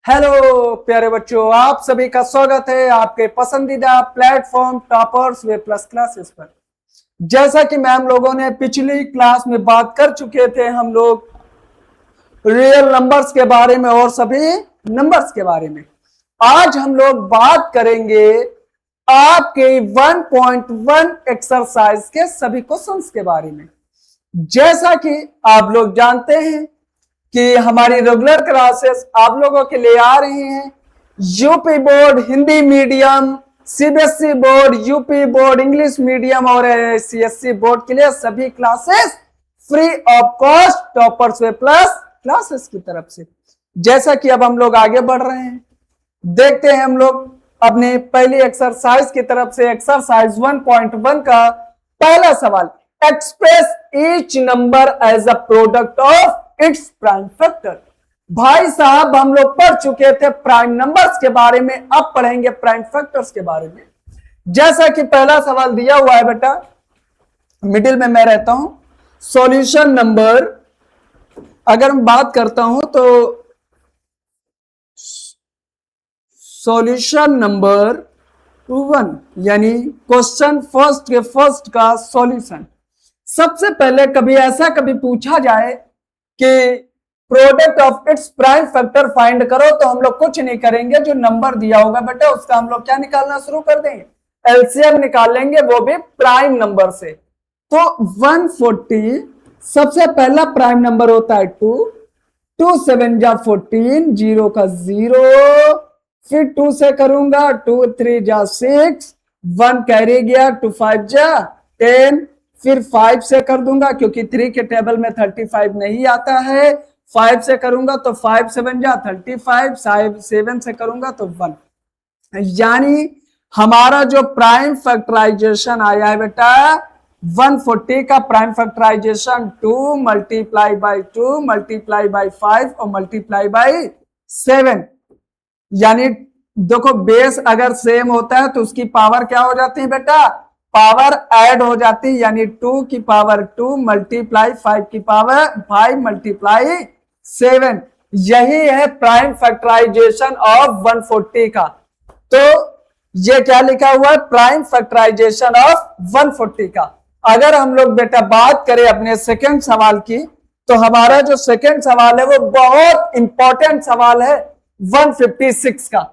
Hello प्यारे बच्चों, आप सभी का स्वागत है आपके पसंदीदा platform toppers way plus classes पर। जैसा कि मैम लोगों ने पिछली क्लास में बात कर चुके थे, हम लोग रियल नंबर्स के बारे में और सभी नंबर्स के बारे में। आज हम लोग बात करेंगे आपके 1.1 एक्सरसाइज के सभी क्वेश्चंस के बारे में। जैसा कि आप लोग जानते हैं कि हमारी रेगुलर क्लासेस आप लोगों के लिए आ रही हैं। UP board Hindi medium, CBSE board, UP board English medium और सीएससी बोर्ड के लिए सभी classes free of cost toppers way plus classes की तरफ से। जैसा कि अब हम लोग आगे बढ़ रहे हैं, देखते हैं हम लोग अपने पहली एक्सरसाइज की तरफ से। एक्सरसाइज 1.1 का पहला सवाल, express each number as a product of its prime factor. भाई साहब, हम लोग पढ़ चुके थे प्राइम नंबर्स के बारे में, अब पढ़ेंगे प्राइम फैक्टर्स के बारे में। जैसा कि पहला सवाल दिया हुआ है बेटा, मिडिल में मैं रहता हूं। सॉल्यूशन नंबर अगर मैं बात करता हूं तो सॉल्यूशन नंबर 1 यानी क्वेश्चन फर्स्ट के फर्स्ट का सॉल्यूशन। सबसे पहले कभी पूछा जाए कि product of its prime factor find करो, तो हम लोग कुछ नहीं करेंगे, जो नंबर दिया होगा बेटा उसका हम लोग क्या निकालना शुरू कर देंगे, एलसीएम निकाल लेंगे, वो भी प्राइम नंबर से। तो 140 सबसे पहला प्राइम नंबर होता है 2, 2 7 जा 14, 0 का 0, फिर 2 से करूंगा, 2 3 जा 6, 1 कैरी गया, 2 5 जा 10, फिर 5 से कर दूंगा क्योंकि 3 के टेबल में 35 नहीं आता है। 5 से करूंगा तो 5 7 जा 35, 7 से करूंगा तो 1। यानी हमारा जो प्राइम फैक्टराइजेशन आया है बेटा 140 का prime factorisation 2 multiply by 2 multiply by 5 और मल्टीप्लाई बाई 7। यानी देखो, बेस अगर सेम होता है तो उसकी पावर क्या हो जाती है बेटा, पावर ऐड हो जाती है। यानी 2 की पावर 2 मल्टीप्लाई 5 की पावर 5 मल्टीप्लाई 7। यही है प्राइम फैक्टराइजेशन ऑफ 140 का। तो ये क्या लिखा हुआ है, प्राइम फैक्टराइजेशन ऑफ 140 का। अगर हम लोग बेटा बात करें अपने सेकंड सवाल की, तो हमारा जो सेकंड सवाल है वो बहुत इंपॉर्टेंट सवाल है 156 का।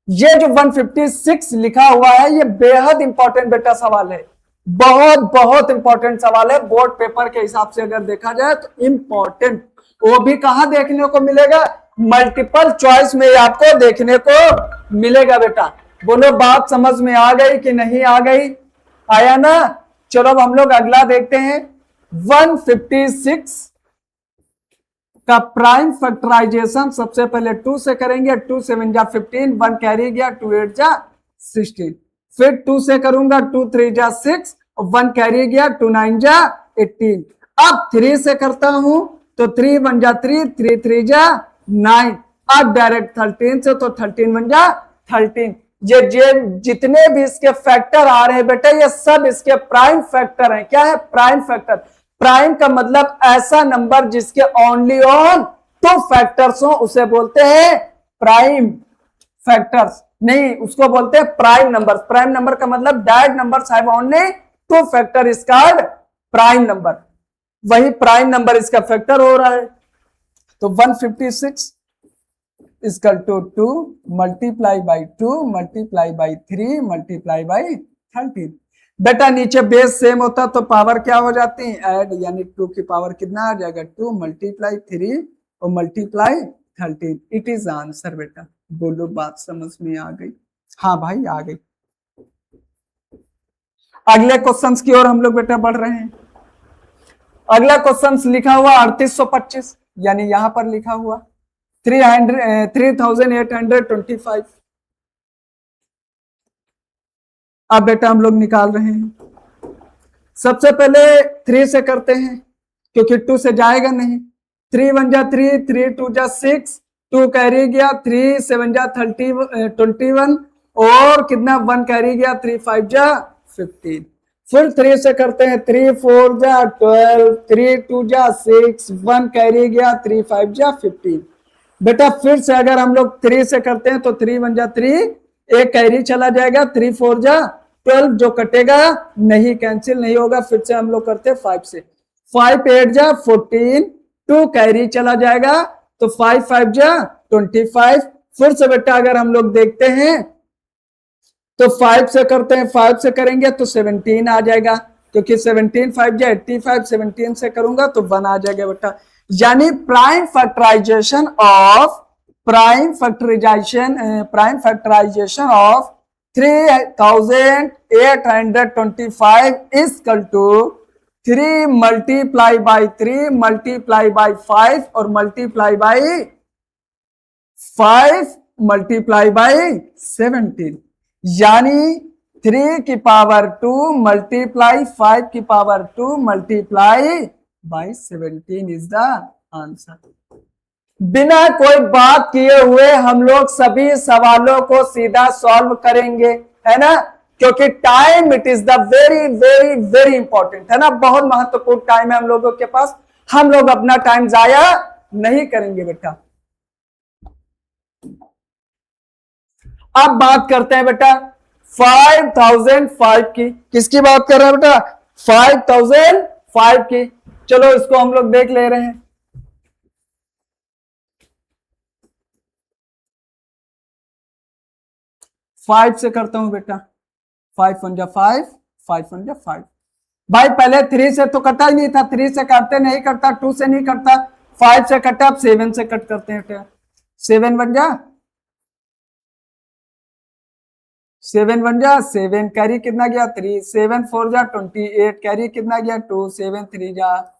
ये जो 156 लिखा हुआ है ये बेहद इंपॉर्टेंट बेटा सवाल है, बहुत बहुत इंपॉर्टेंट सवाल है। बोर्ड पेपर के हिसाब से अगर देखा जाए तो इंपॉर्टेंट, वो भी कहां देखने को मिलेगा, मल्टीपल चॉइस में आपको देखने को मिलेगा बेटा। बोलो बात समझ में आ गई कि नहीं आ गई, आया ना। चलो अब हम लोग अगला देखते हैं। 156 का प्राइम फैक्टराइजेशन सबसे पहले 2 से करेंगे, 2 7 जा 15, 1 कैरी गया, 2 8 जा 16, फिर 2 से करूंगा, 2 3 जा 6, 1 कैरी गया, 2 9 जा 18। अब 3 से करता हूं तो 3 1 जा 3, 3 3 जा 9। अब डायरेक्ट 13 से तो 13 1 जा 13। ये जितने भी इसके फैक्टर आ रहे हैं बेटा ये सब इसके प्राइम फैक्टर हैं। क्या है प्राइम फैक्टर? प्राइम का मतलब ऐसा नंबर जिसके ओनली ऑन 2 फैक्टर्स हो, उसे बोलते हैं प्राइम फैक्टर्स। नहीं, उसको बोलते हैं प्राइम नंबर। प्राइम नंबर का मतलब that numbers have only 2 factor is called prime number. वही प्राइम नंबर इसका फैक्टर हो रहा है। तो 156 equal to 2 multiply by 2 multiply by 3 multiply by 13। बेटा नीचे बेस सेम होता तो पावर क्या हो जाती है, ऐड, यानी 2 की पावर कितना आ जाएगा, 2 मल्टीप्लाई 3 और मल्टीप्लाई 13। इट इज आंसर बेटा। बोलो बात समझ में आ गई? हाँ भाई आ गई। अगले क्वेश्चंस की ओर हम लोग बेटा बढ़ रहे हैं। अगला क्वेश्चन लिखा हुआ 3825, यानी यहां पर लिखा हुआ 3825। अब बेटा हम लोग निकाल रहे हैं। सबसे पहले 3 से करते हैं क्योंकि 2 से जाएगा नहीं। 3 1 जा 3, 3 2 जा 6, 2 कैरी गया, 3 7 जा 21 और कितना 1 कैरी गया, 3 5 जा 15। फिर 3 से करते हैं, 3 4 जा 12, 3 2 जा 6, 1 कैरी गया, 3 5 जा 15। बेटा फिर से अगर हम लोग 3 से करते हैं तो 3 1 जा 3, एक कैरी चला जाएगा, 3 4 जा 12, जो कटेगा नहीं, कैंसिल नहीं होगा। फिर से हम लोग करते हैं 5 से, 5 8 जा 14, 2 कैरी चला जाएगा तो 5 5 जा 25। फिर से बेटा अगर हम लोग देखते हैं तो 5 से करते हैं, 5 से करेंगे तो 17 आ जाएगा, क्योंकि 17 5 जा 85, 17 से करूंगा तो 1 आ जाएगा बेटा। यानी prime factorization of 3825 is equal to 3 multiply by 3 multiply by 5 और मल्टीप्लाई बाई 5 मल्टीप्लाई बाई 17, यानी 3 की पावर 2 मल्टीप्लाई 5 की power 2 multiply by 17 is the answer. बिना कोई बात किए हुए हम लोग सभी सवालों को सीधा सॉल्व करेंगे, है ना, क्योंकि time it is the very very very important, है ना, बहुत महत्वपूर्ण टाइम है हम लोगों के पास। हम लोग अपना टाइम जाया नहीं करेंगे बेटा। अब बात करते हैं बेटा 5005 की। किसकी बात कर रहा है बेटा? 5005 की। चलो इसको हम लोग देख ले रहे हैं। फाइव से करता हूं बेटा, 5 1 जा 5, 5 1 जा 5। भाई पहले 3 से तो कटा ही नहीं था, 3 से काटते नहीं कटता, 2 से नहीं कटता, 5 से कटा, अब 7 से कट करते हैं। 7 1 जा 7 1 जा 7, कैरी कितना गया 3, 7 4 जा 28, कैरी कितना गया 2, 7 3 जा।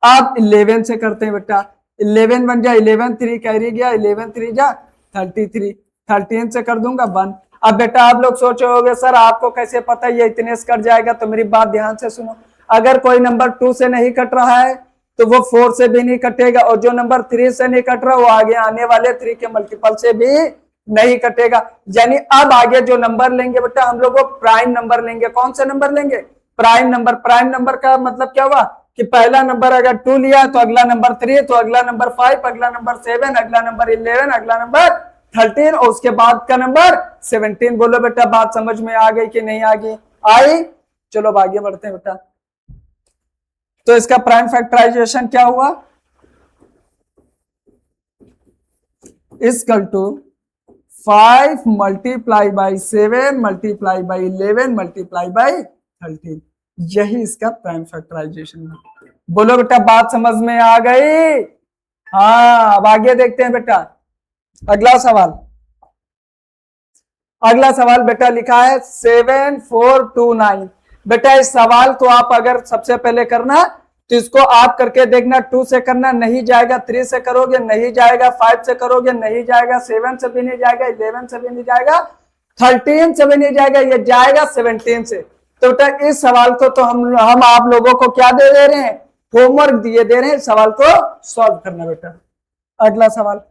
अब 11 से करते हैं बेटा, 11 1 जा 11, 3 कैरी गया, 11 3 जा 33, 13 से कर दूंगा 1। अब बेटा आप लोग सोचे होंगे सर आपको कैसे पता ये इतने से कट जाएगा, तो मेरी बात ध्यान से सुनो। अगर कोई नंबर 2 से नहीं कट रहा है तो वो 4 से भी नहीं कटेगा, और जो नंबर 3 से नहीं कट रहा वो आगे आने वाले 3 के मल्टीपल से भी नहीं कटेगा। यानी अब आगे जो नंबर लेंगे बेटा हम लोग वो प्राइम नंबर लेंगे। कौन से नंबर लेंगे? Prime number. प्राइम नंबर का मतलब क्या हुआ कि पहला नंबर अगर 2 लिया तो अगला नंबर 3, तो अगला नंबर 5, अगला नंबर 7, अगला नंबर 11, अगला नंबर 13 और उसके बाद का नंबर 17। बोलो बेटा बात समझ में आ गई कि नहीं आ गई? आई। चलो अब आगे बढ़ते हैं बेटा। तो इसका प्राइम फैक्टराइजेशन क्या हुआ? Equal to 5 multiply by 7 multiply by 11 multiply by 13। यही इसका प्राइम फैक्टराइजेशन है। बोलो बेटा बात समझ में आ गई? हाँ अब आगे देखते हैं बेटा। अगला सवाल, अगला सवाल बेटा लिखा है 7429। बेटा इस सवाल को आप अगर सबसे पहले करना तो इसको आप करके देखना। 2 से करना नहीं जाएगा, 3 से करोगे नहीं जाएगा, 5 से करोगे नहीं जाएगा, 7 से भी नहीं जाएगा, 11 से भी नहीं जाएगा, 13 से भी नहीं जाएगा, ये जाएगा 17 से। तो बेटा इस सवाल को तो हम आप लोगों को क्या दे रहे हैं? होमवर्क दिए दे रहे हैं, सवाल को सॉल्व करना बेटा। अगला सवाल,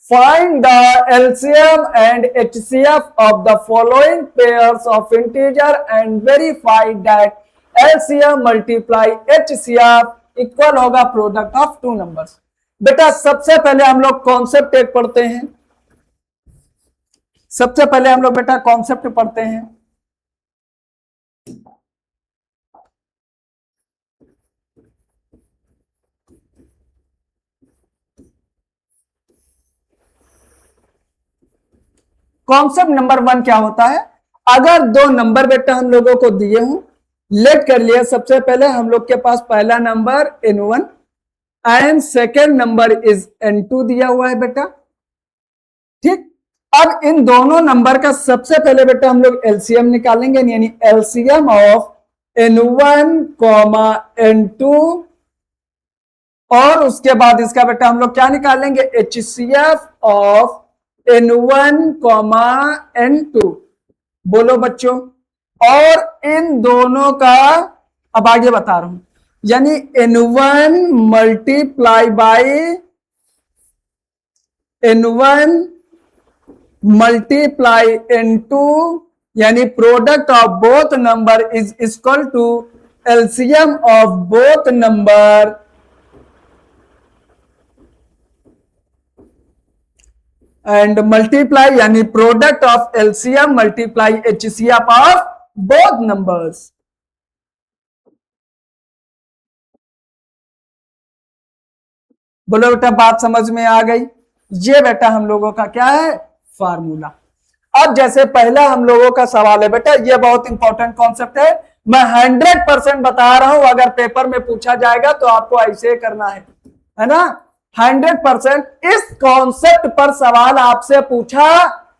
find the LCM and HCF of the following pairs of integer and verify that LCM multiply HCF equal होगा प्रोडक्ट ऑफ 2 नंबर्स। बेटा सबसे पहले हम लोग कॉन्सेप्ट एक पढ़ते हैं। सबसे पहले हम लोग बेटा कॉन्सेप्ट पढ़ते हैं। कॉन्सेप्ट नंबर 1 क्या होता है? अगर 2 नंबर बेटा हम लोगों को दिए हों, लेट कर लिया सबसे पहले हम लोग के पास पहला number n1 and second number is n2 दिया हुआ है बेटा, ठीक। अब इन दोनों नंबर का सबसे पहले बेटा हम लोग एलसीएम निकालेंगे, यानी एलसीएम ऑफ n1 n2, और उसके बाद इसका बेटा हम लोग क्या निकालेंगे? HCF of n1 n2। बोलो बच्चों, और इन दोनों का अब आगे बता रहा हूं, यानी n1 multiply by n1 multiply n2, यानी product of both number is equal to LCM of both number and multiply यानी product of LCM multiply HCF of both numbers. बोलो बेटा बात समझ में आ गई। ये बेटा हम लोगों का क्या है, फार्मूला। अब जैसे पहला हम लोगों का सवाल है बेटा, ये बहुत इंपॉर्टेंट कॉन्सेप्ट है, मैं 100% बता रहा हूं, अगर पेपर में पूछा जाएगा तो आपको ऐसे करना है ना। 100% इस कॉन्सेप्ट पर सवाल आपसे पूछा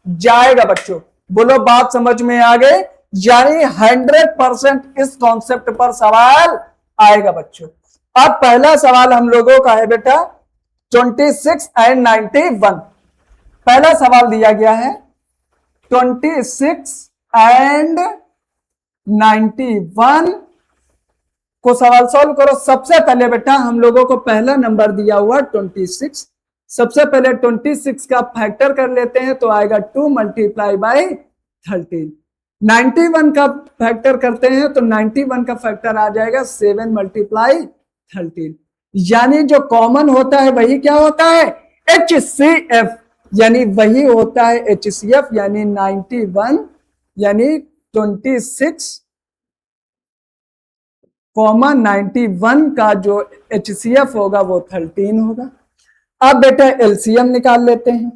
जाएगा बच्चों। बोलो बात समझ में आ गई, यानी 100% इस कॉन्सेप्ट पर सवाल आएगा बच्चों। अब पहला सवाल हम लोगों का है बेटा 26 एंड 91। पहला सवाल दिया गया है 26 एंड 91 को सवाल सॉल्व करो। सबसे पहले बेटा हम लोगों को पहला नंबर दिया हुआ 26, सबसे पहले 26 का फैक्टर कर लेते हैं तो आएगा 2 मल्टीप्लाई बाई 13। 91 का फैक्टर करते हैं तो 91 का फैक्टर आ जाएगा 7 मल्टीप्लाई 13, यानी जो कॉमन होता है वही क्या होता है, HCF, यानी वही होता है HCF, यानी 91 यानी 26 91 का जो HCF होगा वो 13 होगा। अब बेटा एलसीएम निकाल लेते हैं,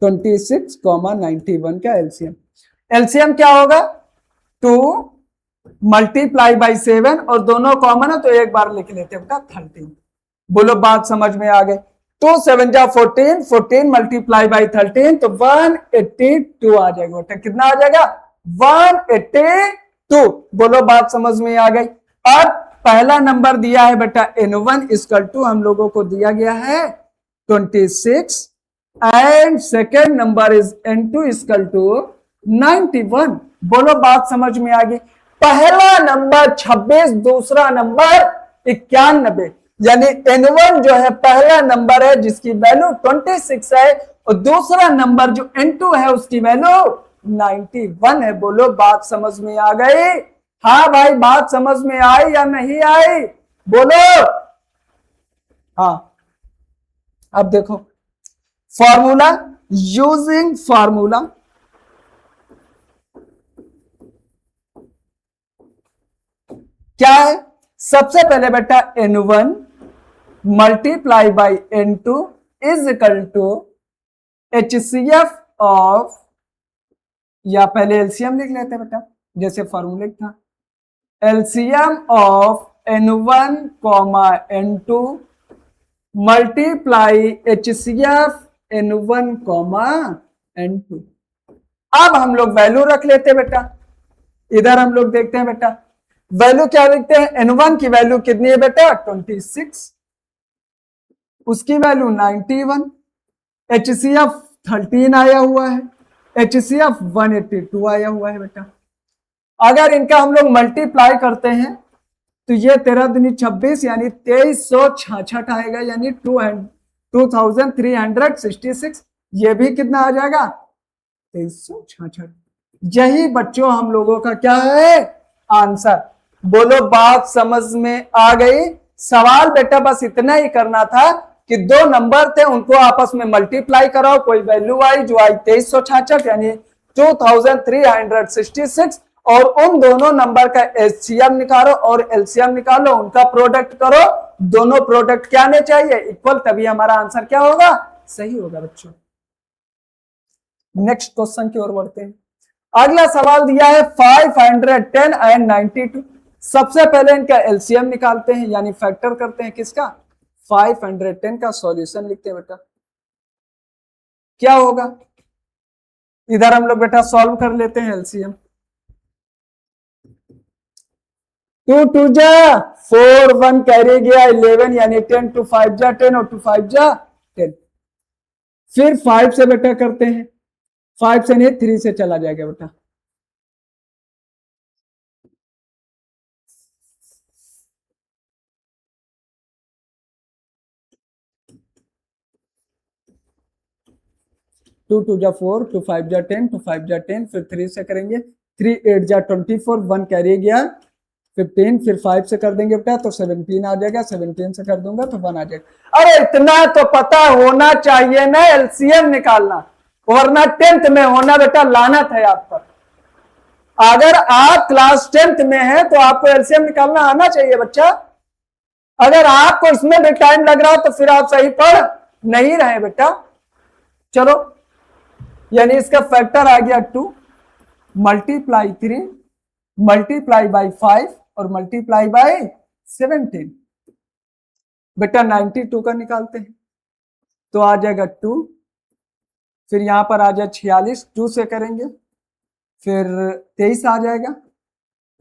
26 91 का एलसीएम। एलसीएम क्या होगा 2 मल्टीप्लाई बाई 7 और दोनों कॉमन है तो एक बार लिख लेते हैं बेटा 13। बोलो बात समझ में आ गई। 2 7 जा 14, 14 मल्टीप्लाई बाई 13 तो 182 आ जाएगा बेटा। कितना आ जाएगा 182। बोलो बात समझ में आ गई। अब पहला नंबर दिया है बेटा N1 इक्वल टू हम लोगों को दिया गया है 26 and second number is N2 equal to 91। बोलो बात समझ में आ गई। पहला नंबर 26, दूसरा नंबर 91, यानी N1 जो है पहला नंबर है जिसकी वैल्यू 26 है और दूसरा नंबर जो N2 है उसकी वैल्यू 91 है। बोलो बात समझ में आ गई। हाँ भाई बात समझ में आई या नहीं आई, बोलो। हाँ अब देखो फॉर्मूला, यूजिंग फॉर्मूला क्या है, सबसे पहले बेटा N1 multiply by N2 is equal to HCF of, या पहले एलसीएम लिख लेते बेटा जैसे फॉर्मूले था, LCM of N1 N2 multiply HCF N1 N2। अब हम लोग वैल्यू रख लेते हैं बेटा, इधर हम लोग देखते हैं बेटा वैल्यू क्या लिखते हैं। N1 की वैल्यू कितनी है बेटा 26, उसकी वैल्यू 91, HCF 13 आया हुआ है, HCF 182 आया हुआ है बेटा। अगर इनका हम लोग मल्टीप्लाई करते हैं तो ये 13 दूनी 26 यानी 2366 आएगा, यानी 2366। ये भी कितना आ जाएगा 2366। यही बच्चों हम लोगों का क्या है आंसर। बोलो बात समझ में आ गई। सवाल बेटा बस इतना ही करना था कि दो नंबर थे उनको आपस में मल्टीप्लाई कराओ, कोई वैल्यू आई जो आई 2366 यानी 2366, और उन दोनों नंबर का एचसीएम निकालो और एलसीएम निकालो, उनका प्रोडक्ट करो। दोनों प्रोडक्ट क्या आने चाहिए इक्वल, तभी हमारा आंसर क्या होगा सही होगा बच्चों। नेक्स्ट क्वेश्चन की ओर बढ़ते हैं। अगला सवाल दिया है 510 एंड 92। सबसे पहले इनका एलसीएम निकालते हैं यानी फैक्टर करते हैं किसका 510 का सॉल्यूशन लिखते हैं बेटा। क्या होगा इधर हम लोग बेटा सॉल्व कर लेते हैं एलसीएम। 2 2 जा 4, 1 कैरी गया 11 यानी 10, 2 5 जा 10 और 2 5 जा 10। फिर 5 से बेटा करते हैं, 5 से नहीं 3 से चला जाएगा बेटा। टू 2 जा 4, 2 5 जा 10, 2 5 जा 10, फिर 3 से करेंगे, 3 8 जा 24, 1 कैरी गया 15 फिर 5 से कर देंगे बेटा तो 17 आ जाएगा, 17 से कर दूंगा तो 1 आ जाएगा। अरे इतना तो पता होना चाहिए ना एलसीएम निकालना, वरना 10th में होना बेटा लानत है आप पर। अगर आप क्लास 10th में है तो आपको एलसीएम निकालना आना चाहिए बच्चा। अगर आपको इसमें भी टाइम लग रहा हो तो फिर आप सही पढ़ नहीं रहे बेटा। चलो, यानी इसका फैक्टर आ गया 2 मल्टीप्लाई 3 मल्टीप्लाई बाई 5 और मल्टीप्लाई बाई 17। बेटा 92 का निकालते हैं तो आ जाएगा 2, फिर यहां पर आ जाए 46, 2 से करेंगे फिर 23 आ जाएगा,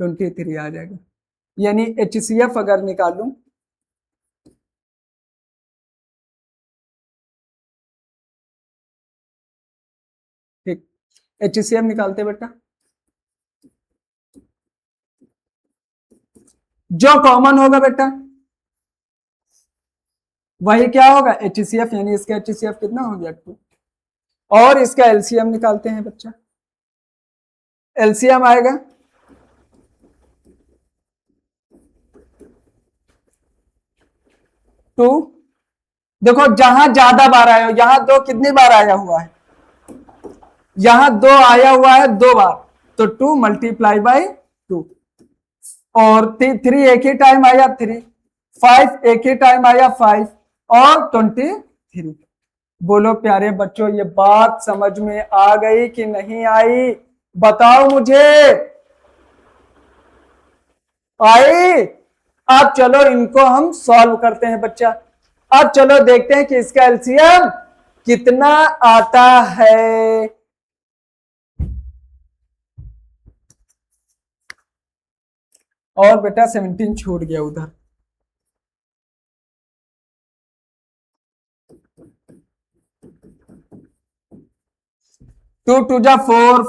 23 आ जाएगा। यानी HCF अगर निकालूं ठीक, HCF निकालते बेटा, जो कॉमन होगा बेटा वही क्या होगा HCF, यानी इसका HCF कितना हो गया 2, और इसका LCM निकालते हैं बच्चा। LCM आएगा 2, देखो जहां ज्यादा बार आया, यहां 2 कितनी बार आया हुआ है, यहां 2 आया हुआ है 2 बार, तो 2 मल्टीप्लाई बाई 2, और 3 एक ही टाइम आया 3, 5 एक ही टाइम आया 5, और 23। बोलो प्यारे बच्चों, ये बात समझ में आ गई कि नहीं आई, बताओ मुझे। आई? अब चलो इनको हम सॉल्व करते हैं बच्चा। अब चलो देखते हैं कि इसका एलसीएम कितना आता है। और बेटा 17 छूट गया उधर, टू टू जा 4,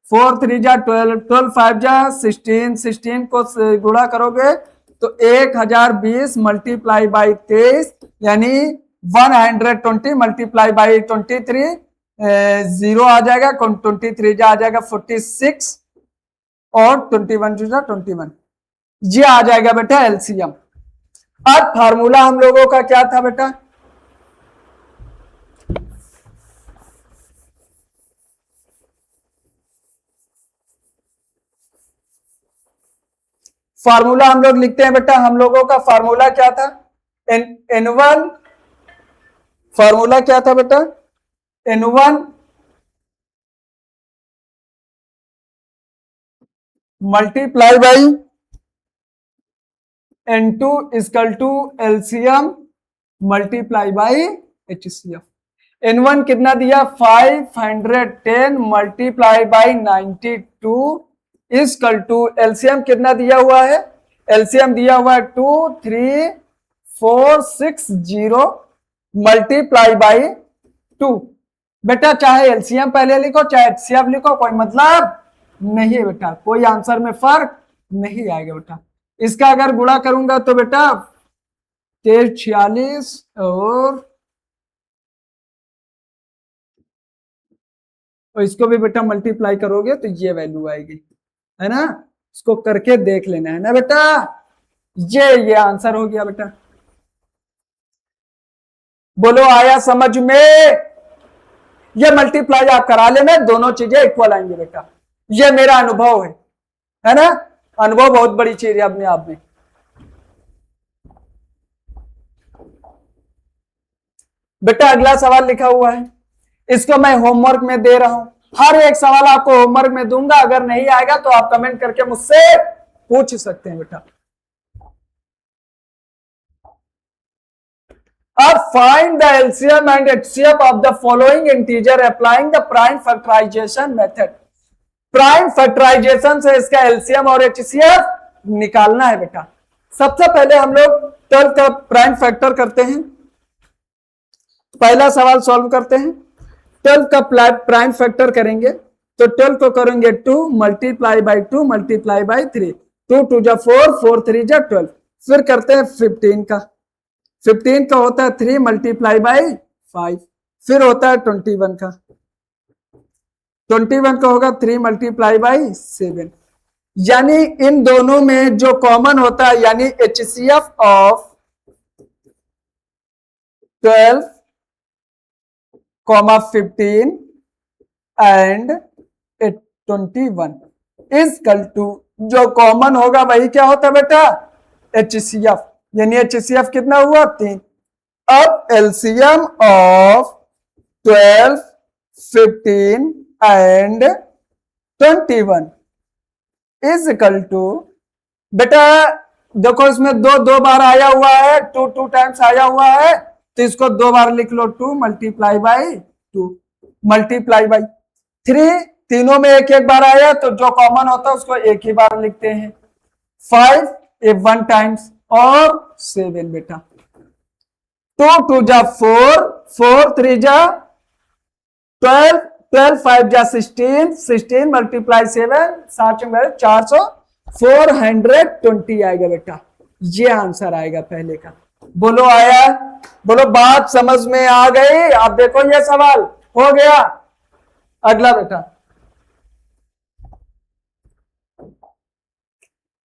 4 3 जा 12, 12 5 जा 16, 16 को गुणा करोगे तो 1020 मल्टीप्लाई बाई 23, यानी 120 मल्टीप्लाई बाई 23, 0 आ जाएगा, 23 जा आ जाएगा 46, और 21 जा 21, ये आ जाएगा बेटा एलसीएम। अब फार्मूला हम लोगों का क्या था बेटा, फार्मूला हम लोग लिखते हैं बेटा, हम लोगों का फार्मूला क्या था, N1, फार्मूला क्या था बेटा, N1 multiply by N2 equal to LCM multiply by HCF। N1 कितना दिया 510 multiply by 92 equal to LCM कितना दिया हुआ है, एलसीएम दिया हुआ है 23460 मल्टीप्लाई बाई 2। बेटा चाहे एलसीएम पहले लिखो चाहे HCF लिखो, कोई मतलब नहीं है बेटा, कोई आंसर में फर्क नहीं आएगा बेटा। इसका अगर गुणा करूंगा तो बेटा 46 और इसको भी बेटा मल्टीप्लाई करोगे तो ये वैल्यू आएगी, है ना। इसको करके देख लेना है ना बेटा, ये आंसर हो गया बेटा। बोलो आया समझ में, ये मल्टीप्लाई आप करा लेना, दोनों चीजें इक्वल आएंगे बेटा, ये मेरा अनुभव है ना। अनुभव बहुत बड़ी चीज है अपने आप में। बेटा अगला सवाल लिखा हुआ है, इसको मैं होमवर्क में दे रहा हूं, हर एक सवाल आपको होमवर्क में दूंगा, अगर नहीं आएगा तो आप कमेंट करके मुझसे पूछ सकते हैं बेटा। अब find the LCM and HCF of the following integer applying the prime factorization method. Prime factorization से इसका एलसीएम और एचसीएफ निकालना है बेटा। सबसे पहले हम लोग 12 का प्राइम फैक्टर करते हैं, पहला सवाल सॉल्व करते हैं। 12 का प्राइम फैक्टर करेंगे तो 12 को करेंगे 2 मल्टीप्लाई बाई 2 मल्टीप्लाई बाई 3, 2 2 जा 4, 4 3 जा 12, फिर करते हैं 15 का, 15 का होता है 3 मल्टीप्लाई बाई 5, फिर होता है 21 का, 21 का होगा 3 मल्टीप्लाई बाई 7, यानी इन दोनों में जो कॉमन होता है, यानी HCF of 12, 15 and 21 is equal to, जो कॉमन होगा वही क्या होता है बेटा, HCF। यानी HCF कितना हुआ, 3। अब LCM of 12, 15 and 21 is equal to, बेटा देखो इसमें दो बार आया हुआ है, 2 टाइम्स आया हुआ है, तो इसको 2 बार लिख लो, 2 मल्टीप्लाई बाई 2 मल्टीप्लाई बाई 3, तीनों में एक एक बार आया, तो जो कॉमन होता है उसको एक ही बार लिखते हैं। 5 ये 1 टाइम्स और 7 बेटा, 2 जा 4, 4 3 जा 12, 12 5 जा 16, 16 मल्टीप्लाई 7, 400, 420 आएगा बेटा, ये आंसर आएगा पहले का। बोलो आया, बोलो बात समझ में आ गई। आप देखो ये सवाल हो गया। अगला बेटा,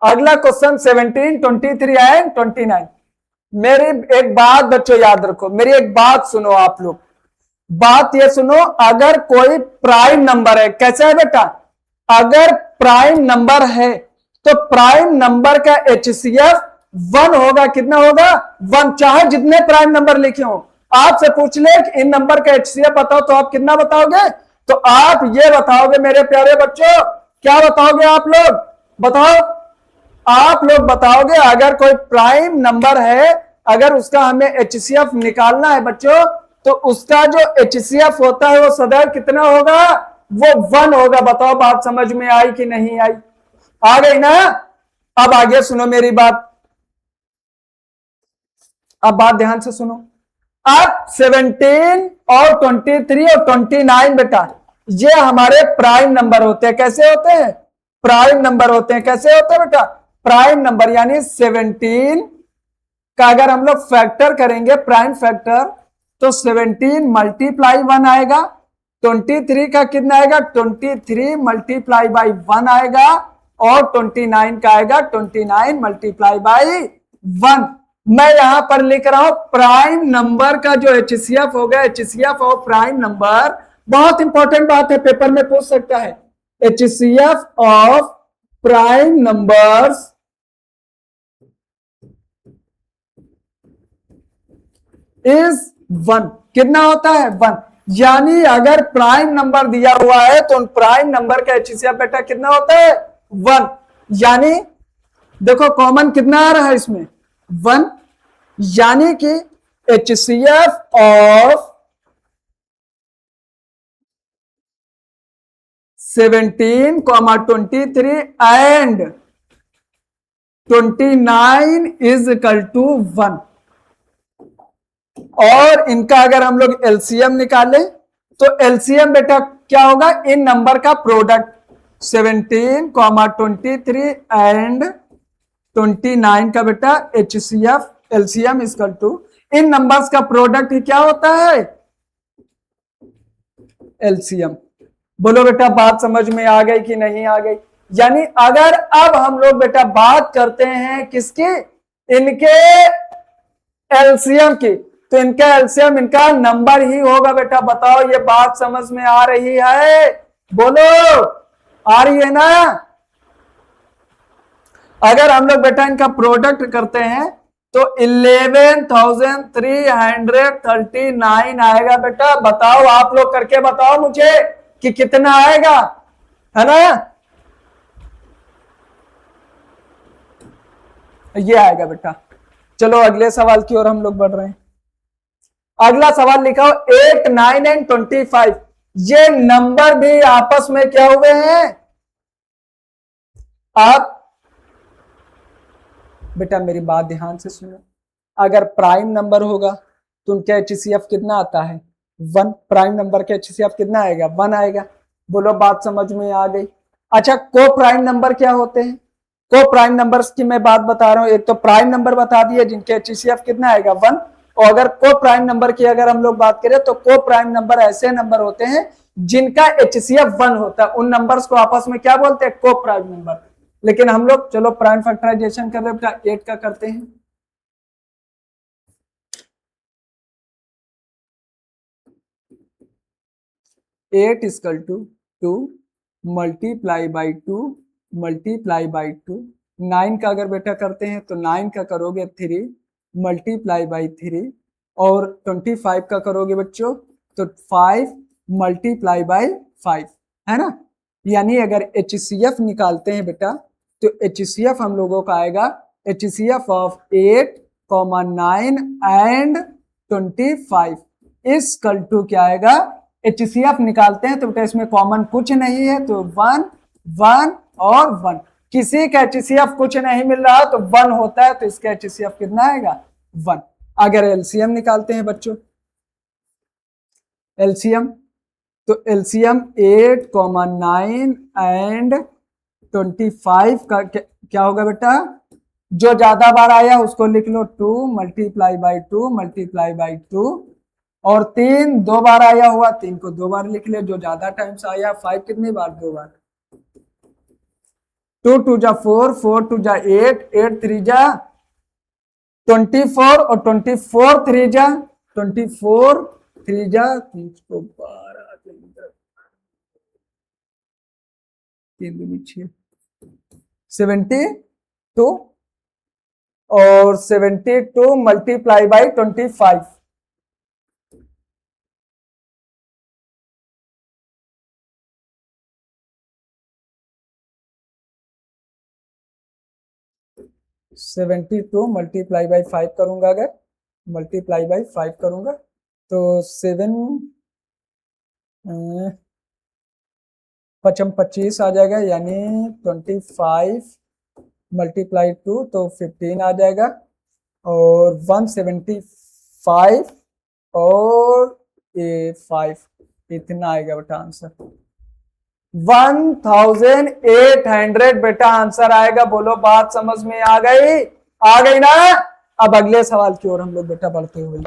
अगला क्वेश्चन 17, 23 एंड 29। मेरी एक बात बच्चों याद रखो, मेरी एक बात सुनो आप लोग, बात ये सुनो, अगर कोई प्राइम नंबर है, कैसे है बेटा, अगर प्राइम नंबर है तो प्राइम नंबर का HCF 1 होगा। कितना होगा, 1, चाहे जितने प्राइम नंबर लिखे हो। आपसे पूछ ले कि इन नंबर का HCF बताओ, तो आप कितना बताओगे, तो आप ये बताओगे मेरे प्यारे बच्चों, क्या बताओगे आप लोग, बताओ, आप लोग बताओगे अगर कोई प्राइम नंबर है, अगर उसका हमें HCF निकालना है बच्चों, तो उसका जो HCF होता है वो सदैव कितना होगा, वो 1 होगा। बताओ बात समझ में आई कि नहीं आई, आ गई ना। अब आगे सुनो मेरी बात, अब बात ध्यान से सुनो। अब 17 और 23 और 29 बेटा, ये हमारे प्राइम नंबर होते हैं। कैसे होते हैं, प्राइम नंबर होते हैं। कैसे होते हैं बेटा, प्राइम नंबर। यानी 17 का अगर हम लोग फैक्टर करेंगे, प्राइम फैक्टर, तो 17 मल्टीप्लाई 1 आएगा। 23 का कितना आएगा, 23 मल्टीप्लाई बाई 1 आएगा। और 29 का आएगा 29 मल्टीप्लाई बाई 1। मैं यहां पर लिख रहा हूं प्राइम नंबर का जो HCF होगा, HCF ऑफ प्राइम नंबर, बहुत इंपॉर्टेंट बात है, पेपर में पूछ सकता है। HCF of prime numbers is 1। कितना होता है, 1। यानी अगर प्राइम नंबर दिया हुआ है तो प्राइम नंबर का HCF बेटा कितना होता है, 1। यानी देखो कॉमन कितना आ रहा है इसमें, 1। यानी कि HCF of 17, 23 and 29 is equal to 1। और इनका अगर हम लोग LCM निकालें तो LCM बेटा क्या होगा, इन नंबर का प्रोडक्ट 17, 23 एंड 29 का बेटा HCF LCM इक्वल टू इन नंबर्स का प्रोडक्ट ही क्या होता है, LCM। बोलो बेटा बात समझ में आ गई कि नहीं आ गई। यानी अगर अब हम लोग बेटा बात करते हैं किसकी, इनके LCM की, तो इनका LCM इनका नंबर ही होगा बेटा। बताओ ये बात समझ में आ रही है, बोलो आ रही है ना। अगर हम लोग बेटा इनका प्रोडक्ट करते हैं तो 11,339 आएगा बेटा। बताओ आप लोग करके बताओ मुझे कि कितना आएगा, है ना, ये आएगा बेटा। चलो अगले सवाल की ओर हम लोग बढ़ रहे हैं। अगला सवाल लिखा हो 8, 9 एंड 25। ये नंबर भी आपस में क्या हुए हैं, आप बेटा मेरी बात ध्यान से सुनो। अगर प्राइम नंबर होगा तो उनका HCF कितना आता है, 1। प्राइम नंबर का HCF कितना आएगा, 1 आएगा। बोलो बात समझ में आ गई। अच्छा को प्राइम नंबर क्या होते हैं, को प्राइम नंबर्स की मैं बात बता रहा हूं। एक तो प्राइम नंबर बता दिए जिनके HCF कितना आएगा, 1। और अगर को प्राइम नंबर की अगर हम लोग बात करें तो को प्राइम नंबर ऐसे नंबर होते हैं जिनका HCF 1 होता है। उन नंबर्स को आपस में क्या बोलते हैं, को प्राइम नंबर। लेकिन हम लोग चलो प्राइम फैक्टराइजेशन कर रहे बेटा 8 का करते हैं। Eight is equal to 2 multiply by 2 multiply by 2। 9 का अगर बेटा करते हैं तो 9 का करोगे 3 मल्टीप्लाई बाई 3 और 25 का करोगे बच्चों तो 5 मल्टीप्लाई बाई 5 है ना। यानी अगर HCF निकालते हैं बेटा तो HCF हम लोगों का आएगा HCF ऑफ 8, 9 एंड 25 इस कल टू क्या आएगा। HCF निकालते हैं तो बेटा इसमें कॉमन कुछ नहीं है तो 1 1 और 1। किसी का HCF कुछ नहीं मिल रहा तो 1 होता है तो इसका HCF कितना आएगा 1। अगर LCM निकालते हैं बच्चों LCM तो LCM 8, 9 एंड 25 का क्या होगा बेटा। जो ज्यादा बार आया उसको लिख लो 2 मल्टीप्लाई बाई 2 मल्टीप्लाई बाई 2 और 3 2 बार आया हुआ 3 को 2 बार लिख ले। जो ज्यादा टाइम्स आया 5 कितनी बार 2 बार 2 2 जा 4 4 2 जा 8 8 3 जा 24 और 24 3 जा 24 3 जा 72 और 72 मल्टीप्लाई बाई 25 72 मल्टीप्लाई बाई 5 करूंगा। अगर मल्टीप्लाई बाई 5 करूंगा तो 7 पचम 25 आ जाएगा यानी 25 मल्टीप्लाई 2 तो 15 आ जाएगा और 175 और 5 इतना आएगा बेटा आंसर 1800 बेटा आंसर आएगा। बोलो बात समझ में आ गई ना। अब अगले सवाल की ओर हम लोग बेटा बढ़ते हुए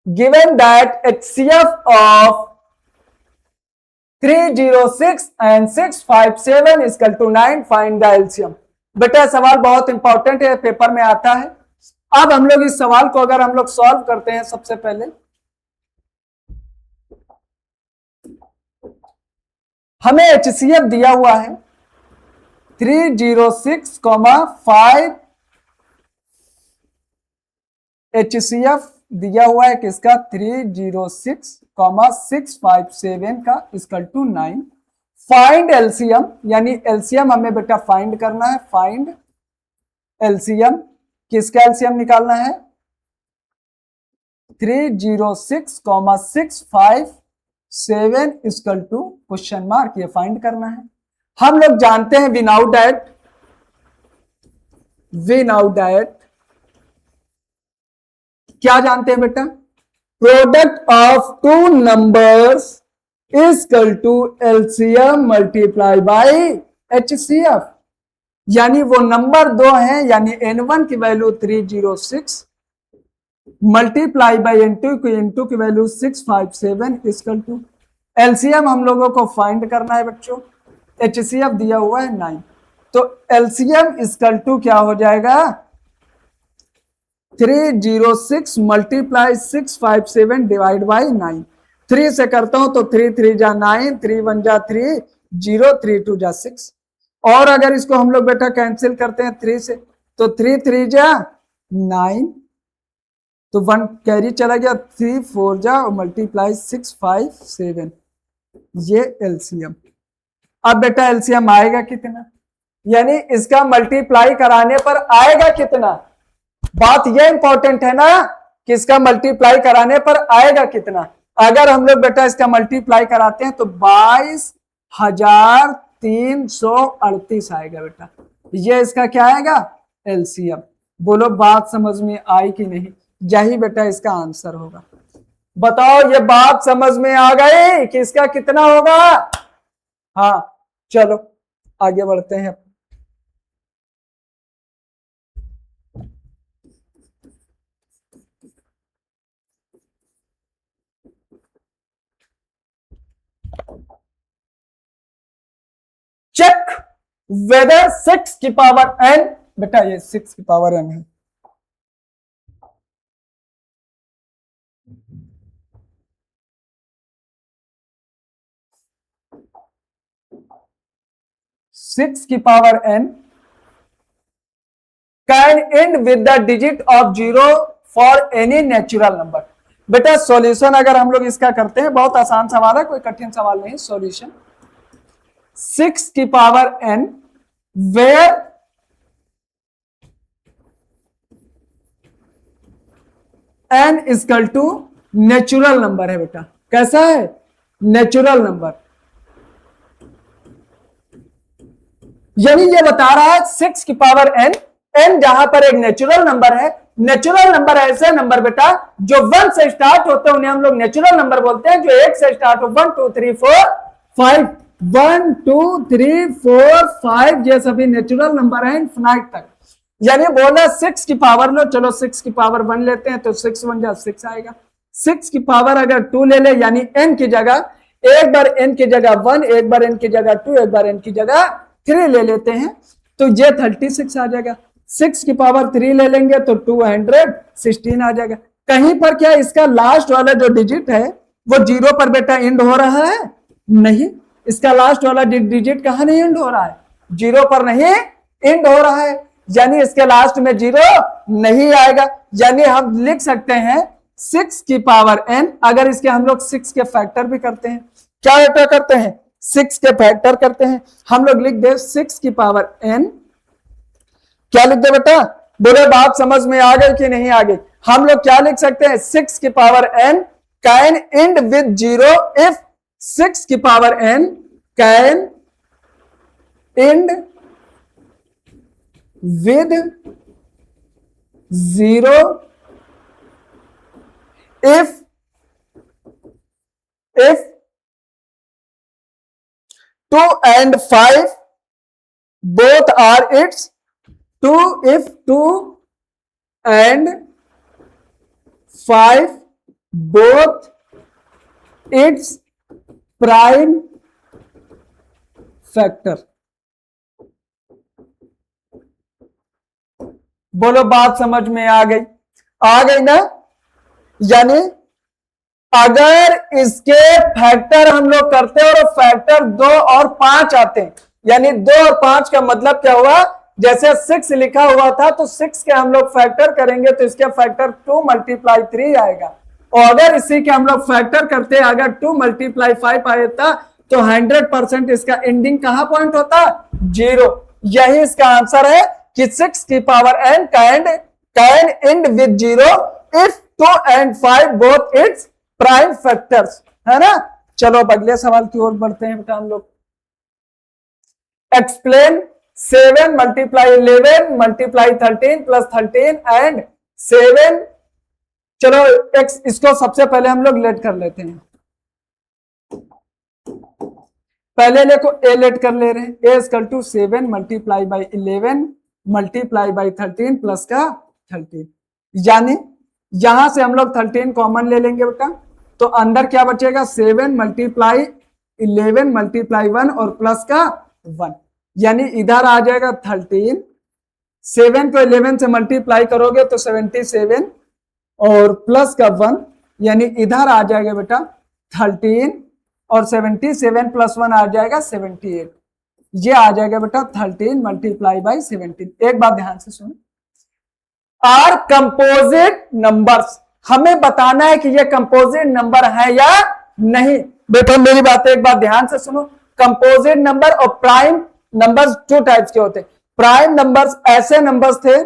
given that HCF of 306 and 657 equal to 9 find the LCM। बेटा सवाल बहुत इंपॉर्टेंट है पेपर में आता है। अब हम लोग इस सवाल को अगर हम लोग सॉल्व करते हैं सबसे पहले हमें HCF दिया हुआ है 306, 5 HCF दिया हुआ है किसका 306, 657 का इक्वल टू 9। फाइंड LCM यानी LCM हमें बेटा फाइंड करना है। फाइंड LCM किसका LCM निकालना है 306, 657 इक्वल टू क्वेश्चन मार्क ये फाइंड करना है। हम लोग जानते हैं विदाउट दैट क्या जानते हैं बेटा product of two numbers equal to LCM multiply by HCF। यानी वो नंबर दो हैं यानी N1 की वैल्यू 306 मल्टीप्लाई बाई N2 की वैल्यू 657 इक्वल टू LCM हम लोगों को फाइंड करना है बच्चों। HCF दिया हुआ है 9 तो LCM इक्वल टू क्या हो जाएगा 306 मल्टीप्लाई 657 डिवाइड बाई 9। 3 से करता हूं तो 3 3 जा 9, 3 1 जा 3, 0 3 2 जा 6 और अगर इसको हम लोग बेटा कैंसिल करते हैं 3 से तो 3 3 जा 9 तो 1 कैरी चला गया 3 4 जा और मल्टीप्लाई 657 ये LCM। अब बेटा LCM आएगा कितना यानी इसका मल्टीप्लाई कराने पर आएगा कितना। बात ये इंपॉर्टेंट है ना कि इसका मल्टीप्लाई कराने पर आएगा कितना। अगर हम लोग बेटा इसका मल्टीप्लाई कराते हैं तो 22,338 आएगा बेटा। ये इसका क्या आएगा LCM। बोलो बात समझ में आई कि नहीं। यही बेटा इसका आंसर होगा। बताओ ये बात समझ में आ गई कि इसका कितना होगा। हाँ चलो आगे बढ़ते हैं। चेक वेदर 6 की पावर n, बेटा ये 6 की पावर n है, सिक्स की power n can and with the digit of zero for any natural number. बेटा सॉल्यूशन अगर हम लोग इसका करते हैं, बहुत आसान सवाल है, कोई कठिन सवाल नहीं। सॉल्यूशन 6 की power n where n equal to natural number है। बेटा कैसा है? नेचुरल नंबर, यानी ये बता रहा है 6 की पावर n, n जहां पर एक नेचुरल नंबर है। नेचुरल नंबर ऐसे नंबर बेटा जो 1 से स्टार्ट होते हैं उन्हें हम लोग नेचुरल नंबर बोलते हैं। जो 1 से स्टार्ट हो, 1 2 3 4 5, 1 2 3 4 5 ये सभी नेचुरल नंबर है इनफिनाइट तक। यानी बोला 6 की पावर लो, चलो 6 की पावर 1 लेते हैं तो 6 1 जा 6 आएगा। 6 की पावर अगर 2 ले ले, यानी n की जगह, एक बार n की जगह 1, एक बार n की जगह 2, एक बार n की जगह 3 ले लेते हैं तो ये 36 आ जाएगा। 6 की पावर 3 ले लेंगे तो 216 आ जाएगा। कहीं पर क्या इसका लास्ट वाला जो डिजिट है वो जीरो पर बेटा एंड हो रहा है? नहीं, इसका लास्ट वाला डिजिट कहां नहीं एंड हो रहा है? जीरो पर नहीं एंड हो रहा है, यानी इसके लास्ट में जीरो नहीं आएगा। यानी हम लिख सकते हैं 6 की पावर n, अगर इसके हम लोग 6 के फैक्टर भी करते हैं, क्या बेटा करते हैं? 6 के फैक्टर करते हैं, हम लोग लिख दे 6 की पावर n, क्या लिख दे बेटा? बोले बात समझ में आ गई कि नहीं आ गई? हम लोग क्या लिख सकते हैं? 6 की power n can and with zero if 6 की power n can and with zero if 2 and 5 both are its 2, if 2 and 5 both its prime factor। बोलो बात समझ में आ गई? आ गई ना? यानी अगर इसके फैक्टर हम लोग करते हैं और फैक्टर 2 और 5 आते हैं, यानी 2 और 5 का मतलब क्या हुआ? जैसे 6 लिखा हुआ था तो 6 के हम लोग फैक्टर करेंगे तो इसके फैक्टर 2 मल्टीप्लाई 3 आएगा। और अगर इसी के हम लोग फैक्टर करते हैं, अगर 2 मल्टीप्लाई 5 आया तो 100% इसका एंडिंग कहां पॉइंट होता? जीरो। यही इसका आंसर है कि 6 की power n can and with zero if 2 and 5 both its prime factors, है ना? चलो अब अगले सवाल की ओर बढ़ते हैं बेटा हम लोग। Explain 7 multiply 11 multiply 13 plus 13 and 7। चलो इसको सबसे पहले हम लोग लेट कर लेते हैं। पहले देखो ए लेट कर ले रहे हैं। A equal to 7 multiply by 11 multiply by 13 plus का 13, यानी यहां से हम लोग 13 कॉमन ले लेंगे बेटा, तो अंदर क्या बचेगा? 7 मल्टीप्लाई 11 मल्टीप्लाई 1 और प्लस का 1, यानी इधर आ जाएगा 13। 7 को 11 से मल्टीप्लाई करोगे तो 77 और प्लस का 1, यानी इधर आ जाएगा बेटा 13 और 77 प्लस 1 आ जाएगा 78। ये आ जाएगा बेटा 13 मल्टीप्लाई बाई 17। एक बात ध्यान से सुनो, आर कंपोजिट नंबर्स, हमें बताना है कि ये कंपोजिट नंबर है या नहीं। बेटा मेरी बात एक बात ध्यान से सुनो, कंपोजिट नंबर और प्राइम नंबर्स 2 टाइप्स के होते हैं। प्राइम नंबर्स ऐसे नंबर्स थे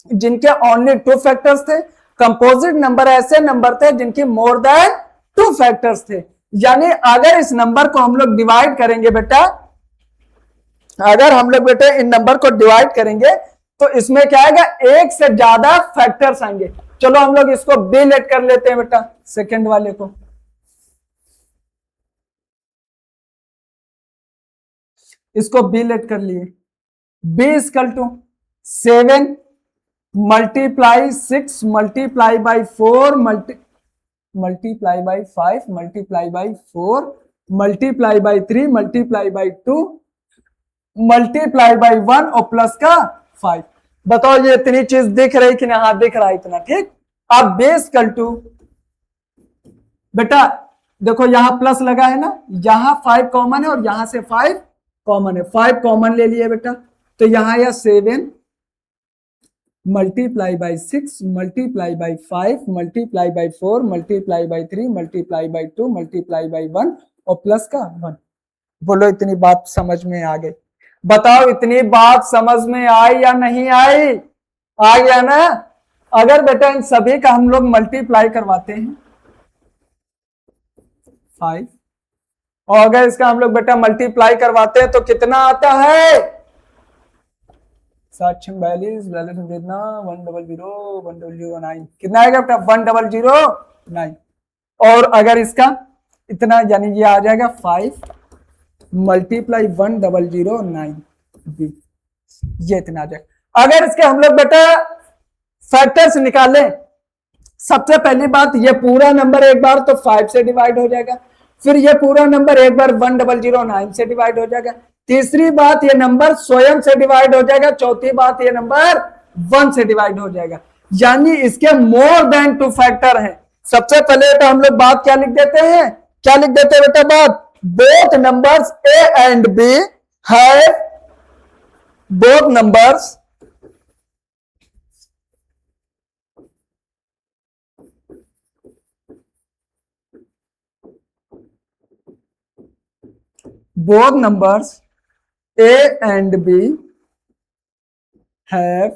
जिनके ओनली 2 फैक्टर्स थे, कंपोजिट नंबर ऐसे नंबर थे जिनकी मोर देन 2 फैक्टर्स थे। यानी अगर इस नंबर को हम लोग डिवाइड करेंगे बेटा, अगर हम लोग बेटा इन नंबर को डिवाइड करेंगे तो इसमें क्या आएगा? एक से ज्यादा फैक्टर्स आएंगे। चलो हम लोग इसको बी लेट कर लेते हैं बेटा, सेकंड वाले को। इसको बी लेट कर लिए। B equal to 7 multiply 6 multiply by 4 multiply by 5 multiply by 4 multiply by 3 multiply by 2 multiply by 1 और प्लस का 5। बताओ ये इतनी चीज दिख रही कि ना? हाँ दिख रहा है इतना, ठीक। अब बेस कल टू, बेटा देखो यहां प्लस लगा है ना, यहां 5 कॉमन है और यहां से 5 कॉमन है, 5 कॉमन ले लिए बेटा, तो यहां यह 7 multiply by 6 multiply by 5 multiply by 4 multiply by 3 multiply by 2 multiply by 1 और प्लस का 1। बोलो इतनी बात समझ में आ गई? बताओ इतनी बात समझ में आई या नहीं आई? आ गया ना? अगर बेटा इन सभी का हम लोग मल्टीप्लाई करवाते हैं 5, और अगर इसका हम लोग बेटा मल्टीप्लाई करवाते हैं तो कितना आता है? 742 कितना 100 कितना आएगा बेटा? 1009। और अगर इसका इतना यानी ये आ जाएगा 5 मल्टीप्लाई 1009 ये इतना आ जाएगा। अगर इसके हम लोग बेटा फैक्टर्स निकालें, सबसे पहली बात ये पूरा नंबर एक बार तो 5 से डिवाइड हो जाएगा, फिर ये पूरा नंबर एक बार 1009 से डिवाइड हो जाएगा, तीसरी बात ये नंबर स्वयं से डिवाइड हो जाएगा, चौथी बात ये नंबर 1 से डिवाइड हो जाएगा, यानी इसके मोर देन 2 फैक्टर हैं। सबसे पहले तो हम लोग बात क्या लिख देते हैं? क्या लिख देते हैं बेटा बात? Both numbers a and b have, both numbers both numbers a and b have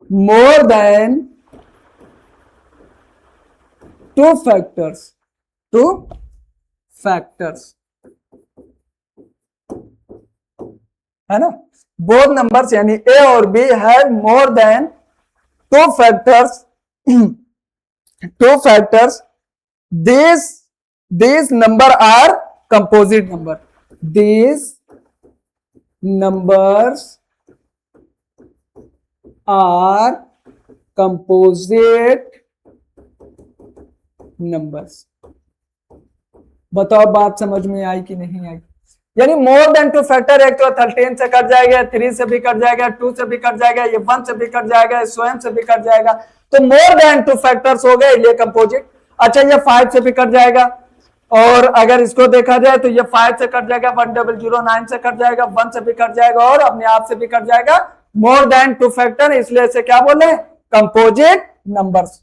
more than 2 factors, 2 factors है ना? बोथ नंबर्स यानी ए और b have more than 2 factors, 2 factors, these number are composite number, these numbers are composite numbers। बताओ बात समझ में आई कि नहीं आई? यानी मोर देन 2 फैक्टर, एक तो 13 से कट जाएगा, 3 से भी कट जाएगा, 2 से भी कट जाएगा, ये 1 से भी कट जाएगा, स्वयं से भी कट जाएगा, तो मोर देन 2 फैक्टर्स हो गए, ये कंपोजिट। अच्छा ये 5 से भी कट जाएगा, और अगर इसको देखा जाए तो ये 5 से कट जाएगा, 1009 से कट जाएगा, 1 से भी कट जाएगा और अपने आप से भी कट जाएगा, मोर देन 2 फैक्टर, इसलिए इसे क्या बोले? Composite numbers.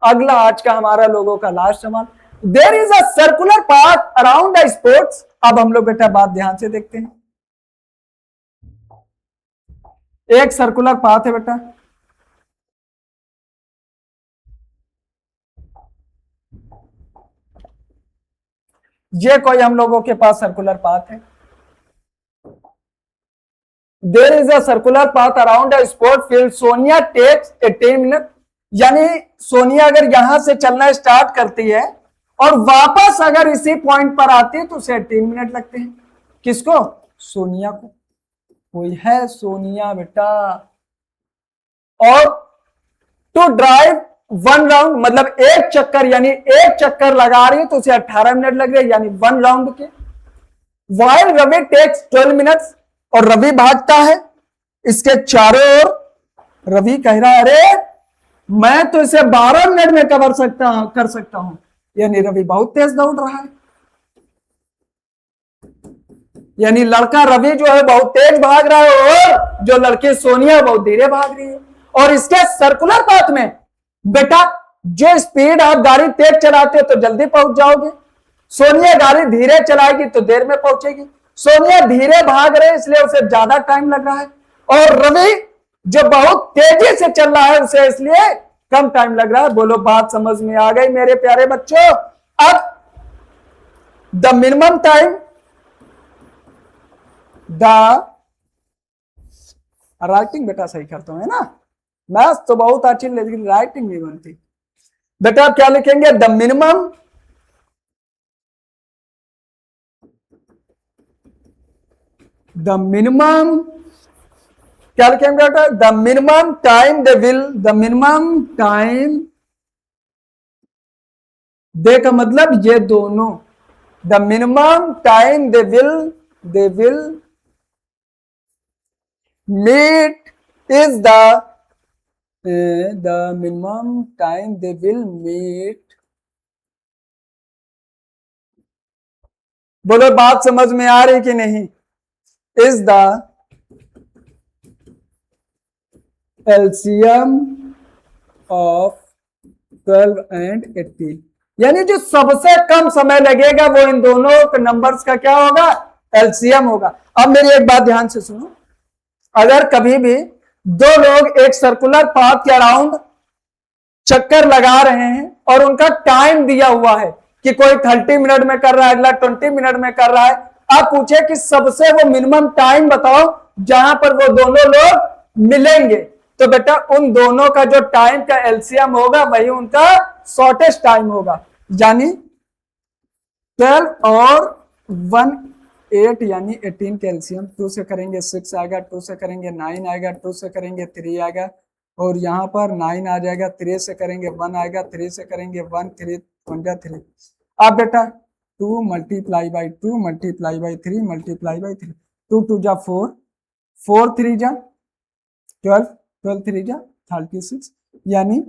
अगला आज का हमारा लोगों का लास्ट सवाल, there is a circular path around the sports. अब हम लोग बेटा बात ध्यान से देखते हैं, एक सर्कुलर पाथ है बेटा, ये कोई हम लोगों के पास सर्कुलर पाथ है, there is a circular path around a sport field, Sonia takes 18 minute, यानी सोनिया अगर यहां से चलना स्टार्ट करती है और वापस अगर इसी पॉइंट पर आती है तो उसे 18 मिनट लगते हैं। किसको? सोनिया को। कोई है सोनिया बेटा, और टू ड्राइव 1 राउंड, मतलब एक चक्कर, यानी एक चक्कर लगा रही है तो उसे 18 मिनट लग रहे, यानी 1 राउंड के। वाइल रवि टेक्स 12 मिनट्स, और रवि भागता है इसके चारों ओर, रवि कह रहा है अरे मैं तो इसे 12 मिनट में कर सकता हूं, यानी रवि बहुत तेज दौड़ रहा है, यानी लड़का रवि जो है बहुत तेज भाग रहा है और जो लड़की सोनिया बहुत धीरे भाग रही है। और इसके सर्कुलर पाथ में बेटा जो स्पीड आप गाड़ी तेज चलाते हो तो जल्दी पहुंच जाओगे, सोनिया गाड़ी धीरे चलाएगी तो देर में पहुंचेगी, सोनिया धीरे भाग रहे इसलिए उसे ज्यादा टाइम लग रहा है, और रवि जो बहुत तेजी से चल रहा है उसे इसलिए कम टाइम लग रहा है। बोलो बात समझ में आ गई मेरे प्यारे बच्चों? अब the minimum time, the writing बेटा सही करता हूं है ना, मैथ्स तो बहुत अच्छी लेकिन राइटिंग नहीं बनती बेटा। आप क्या लिखेंगे? द मिनिमम क्या लिखेंगे बेटा? The minimum time they will, the minimum time they का मतलब ये दोनों, the minimum time they will meet is the minimum time they will meet. बोलो बात समझ में आ रही कि नहीं? is the LCM of 12 and 18, यानी जो सबसे कम समय लगेगा वो इन दोनों नंबर्स का क्या होगा? एलसीएम होगा। अब मेरी एक बात ध्यान से सुनो, अगर कभी भी दो लोग एक सर्कुलर पाथ के अराउंड चक्कर लगा रहे हैं और उनका टाइम दिया हुआ है कि कोई 30 मिनट में कर रहा है, अगला 20 मिनट में कर रहा है, आप पूछे कि सबसे वो मिनिमम टाइम बताओ जहां पर वो दोनों लोग मिलेंगे, तो बेटा उन दोनों का जो टाइम का एलसीएम होगा वही उनका शॉर्टेस्ट टाइम होगा। यानी 12 और 1 8 यानी 18 का एलसीएम 2 से करेंगे 6 आएगा, 2 से करेंगे 9 आएगा, 2 से करेंगे 3 आएगा, और यहाँ पर 9 आ जाएगा, 3 से करेंगे 1 आएगा, 3 से करेंगे 1, 3 3। अब बेटा 2 multiply by 2 multiply by 3 multiply by 3, 2 2 जा 4, 4 3 जा 12, 12 3 जा 36, यानी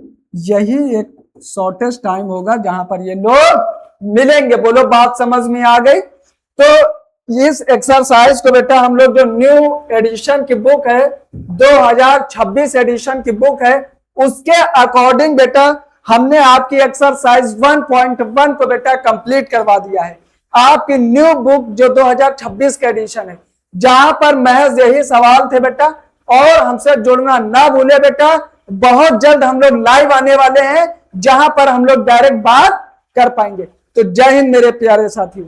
यही एक शॉर्टेस्ट टाइम होगा जहां पर ये लोग मिलेंगे। बोलो बात समझ में आ गई? तो इस एक्सरसाइज को बेटा हम लोग जो न्यू एडिशन की बुक है 2026 एडिशन की बुक है उसके अकॉर्डिंग बेटा हमने आपकी एक्सरसाइज 1.1 को बेटा कंप्लीट करवा दिया है। आपकी न्यू बुक जो 2026 का एडिशन है जहां पर महज यही सवाल थे बेटा, और हमसे जुड़ना ना भूले बेटा, बहुत जल्द हम लोग लाइव आने वाले हैं जहां पर हम लोग डायरेक्ट बात कर पाएंगे। तो जय हिंद मेरे प्यारे साथियों।